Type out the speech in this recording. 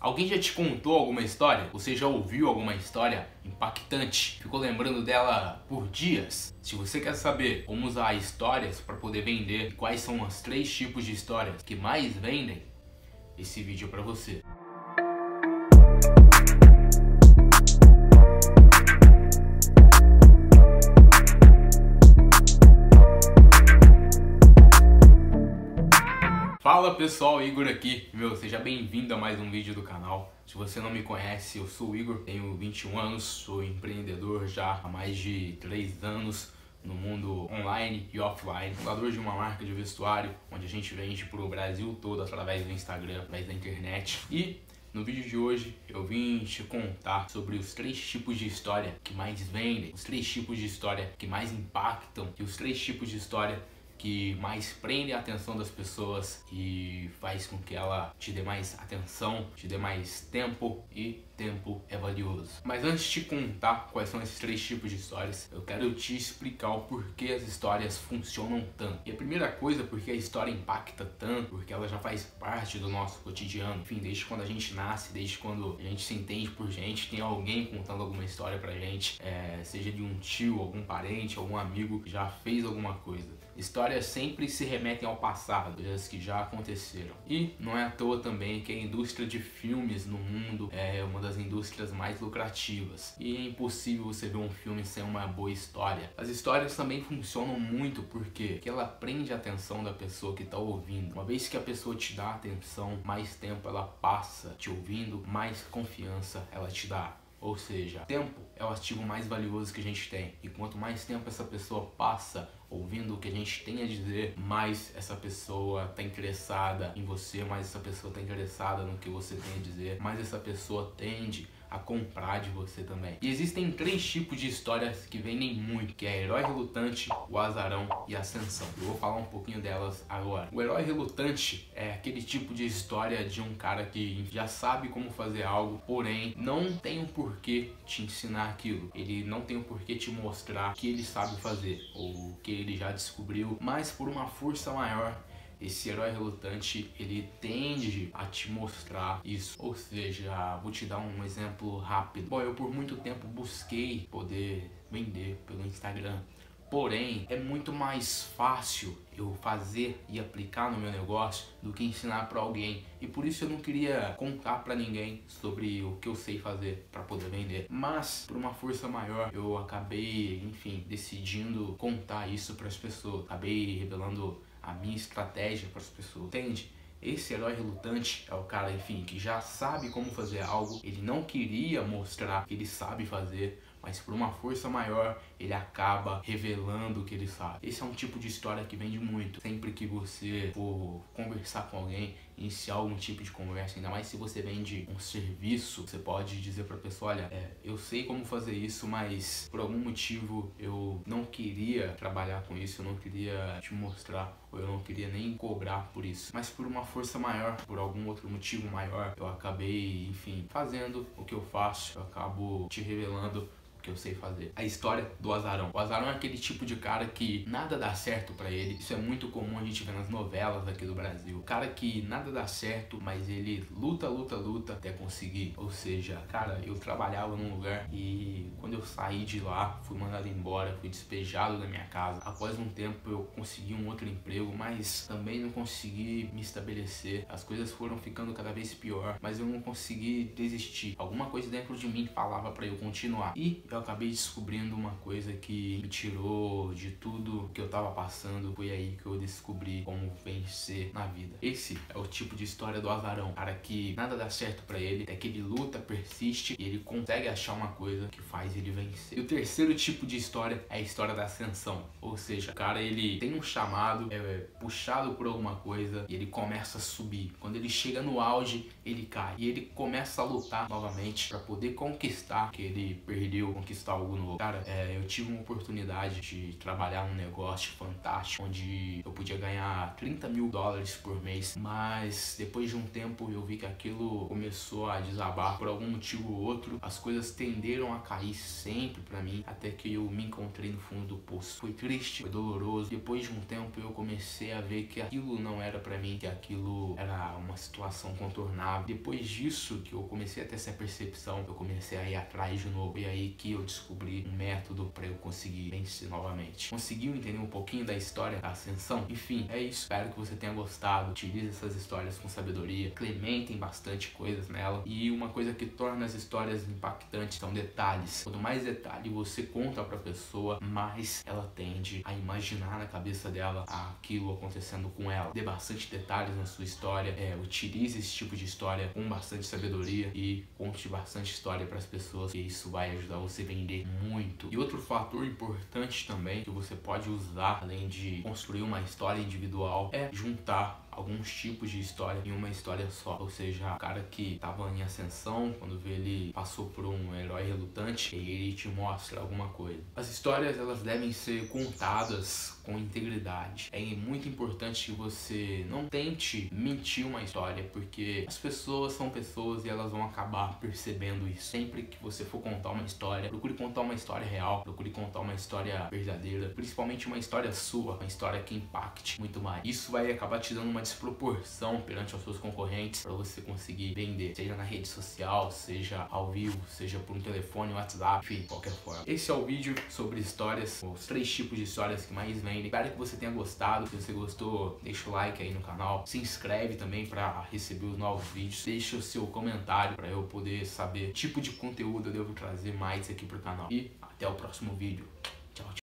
Alguém já te contou alguma história? Você já ouviu alguma história impactante? Ficou lembrando dela por dias? Se você quer saber como usar histórias para poder vender e quais são os 3 tipos de histórias que mais vendem, esse vídeo é para você. Fala pessoal, Igor aqui. Seja bem-vindo a mais um vídeo do canal. Se você não me conhece, eu sou o Igor, tenho 21 anos, sou empreendedor já há mais de 3 anos no mundo online e offline, fundador de uma marca de vestuário, onde a gente vende para o Brasil todo através do Instagram, através da internet. E no vídeo de hoje eu vim te contar sobre os 3 tipos de história que mais vendem, os 3 tipos de história que mais impactam e os 3 tipos de história que mais prende a atenção das pessoas e faz com que ela te dê mais atenção, te dê mais tempo, e tempo é valioso. Mas antes de te contar quais são esses 3 tipos de histórias, eu quero te explicar o porquê as histórias funcionam tanto. E a primeira coisa, porque a história impacta tanto, porque ela já faz parte do nosso cotidiano. Enfim, desde quando a gente nasce, desde quando a gente se entende por gente, tem alguém contando alguma história pra gente, seja de um tio, algum parente, algum amigo que já fez alguma coisa. Histórias sempre se remetem ao passado, coisas que já aconteceram. E não é à toa também que a indústria de filmes no mundo é uma das indústrias mais lucrativas. E é impossível você ver um filme sem uma boa história. As histórias também funcionam muito porque ela prende a atenção da pessoa que está ouvindo. Uma vez que a pessoa te dá atenção, mais tempo ela passa te ouvindo, mais confiança ela te dá. Ou seja, tempo é o ativo mais valioso que a gente tem. E quanto mais tempo essa pessoa passa ouvindo o que a gente tem a dizer, mais essa pessoa está interessada em você, mais essa pessoa está interessada no que você tem a dizer, mais essa pessoa tende a comprar de você também. E existem 3 tipos de histórias que vendem muito, que é Herói Relutante, o Azarão e a Ascensão. Eu vou falar um pouquinho delas agora. O Herói Relutante é aquele tipo de história de um cara que já sabe como fazer algo, porém não tem um porquê te ensinar aquilo. Ele não tem um porquê te mostrar que ele sabe fazer ou que ele já descobriu, mas por uma força maior, esse herói relutante, ele tende a te mostrar isso. Ou seja, vou te dar um exemplo rápido. Bom, eu por muito tempo busquei poder vender pelo Instagram. Porém, é muito mais fácil eu fazer e aplicar no meu negócio do que ensinar para alguém. E por isso eu não queria contar para ninguém sobre o que eu sei fazer para poder vender. Mas, por uma força maior, eu acabei, enfim, decidindo contar isso para as pessoas. Acabei revelando a minha estratégia para as pessoas, entende? Esse herói relutante é o cara, enfim, que já sabe como fazer algo, ele não queria mostrar que ele sabe fazer, mas por uma força maior, ele acaba revelando o que ele sabe. Esse é um tipo de história que vende muito. Sempre que você for conversar com alguém, iniciar algum tipo de conversa, ainda mais se você vende um serviço, você pode dizer pra pessoa, olha, eu sei como fazer isso, mas por algum motivo eu não queria trabalhar com isso, eu não queria te mostrar, ou eu não queria nem cobrar por isso. Mas por uma força maior, por algum outro motivo maior, eu acabei, enfim, fazendo o que eu faço, eu acabo te revelando que eu sei fazer. A história do Azarão. O Azarão é aquele tipo de cara que nada dá certo pra ele. Isso é muito comum a gente ver nas novelas aqui do Brasil. O cara que nada dá certo, mas ele luta até conseguir. Ou seja, cara, eu trabalhava num lugar e quando eu saí de lá, fui mandado embora, fui despejado da minha casa. Após um tempo eu consegui um outro emprego, mas também não consegui me estabelecer. As coisas foram ficando cada vez pior, mas eu não consegui desistir. Alguma coisa dentro de mim falava pra eu continuar. E eu acabei descobrindo uma coisa que me tirou de tudo que eu tava passando. Foi aí que eu descobri como vencer na vida. Esse é o tipo de história do Azarão. Cara que nada dá certo pra ele, é que ele luta, persiste e ele consegue achar uma coisa que faz ele vencer. E o terceiro tipo de história é a história da ascensão. Ou seja, o cara ele tem um chamado, é puxado por alguma coisa e ele começa a subir. Quando ele chega no auge, ele cai. E ele começa a lutar novamente pra poder conquistar o que ele perdeu conquistar algo novo. Cara, eu tive uma oportunidade de trabalhar num negócio fantástico, onde eu podia ganhar 30 mil dólares por mês, mas depois de um tempo eu vi que aquilo começou a desabar por algum motivo ou outro. As coisas tenderam a cair sempre pra mim, até que eu me encontrei no fundo do poço. Foi triste, foi doloroso. Depois de um tempo eu comecei a ver que aquilo não era pra mim, que aquilo era uma situação contornável. Depois disso que eu comecei a ter essa percepção, eu comecei a ir atrás de novo. E aí que eu descobri um método pra eu conseguir vencer novamente. Conseguiu entender um pouquinho da história da ascensão? Enfim, é isso. Espero que você tenha gostado. Utilize essas histórias com sabedoria. Implementem bastante coisas nela. E uma coisa que torna as histórias impactantes são detalhes. Quanto mais detalhe você conta pra pessoa, mais ela tende a imaginar na cabeça dela aquilo acontecendo com ela. Dê bastante detalhes na sua história. Utilize esse tipo de história com bastante sabedoria e conte bastante história para as pessoas, que isso vai ajudar você a vender muito. E outro fator importante também que você pode usar, além de construir uma história individual, é juntar alguns tipos de história em uma história só. Ou seja, o cara que estava em ascensão, quando vê ele passou por um herói relutante, e ele te mostra alguma coisa. As histórias, elas devem ser contadas com integridade. É muito importante que você não tente mentir uma história, porque as pessoas são pessoas e elas vão acabar percebendo isso. Sempre que você for contar uma história, procure contar uma história real, procure contar uma história verdadeira, principalmente uma história sua, uma história que impacte muito mais. Isso vai acabar te dando uma desproporção perante os seus concorrentes para você conseguir vender, seja na rede social, seja ao vivo, seja por um telefone, WhatsApp, enfim, qualquer forma. Esse é o vídeo sobre histórias, os 3 tipos de histórias que mais vendem. Espero que você tenha gostado. Se você gostou, deixa o like aí no canal, se inscreve também para receber os novos vídeos, deixa o seu comentário para eu poder saber que tipo de conteúdo eu devo trazer mais aqui pro canal. E até o próximo vídeo. Tchau, tchau.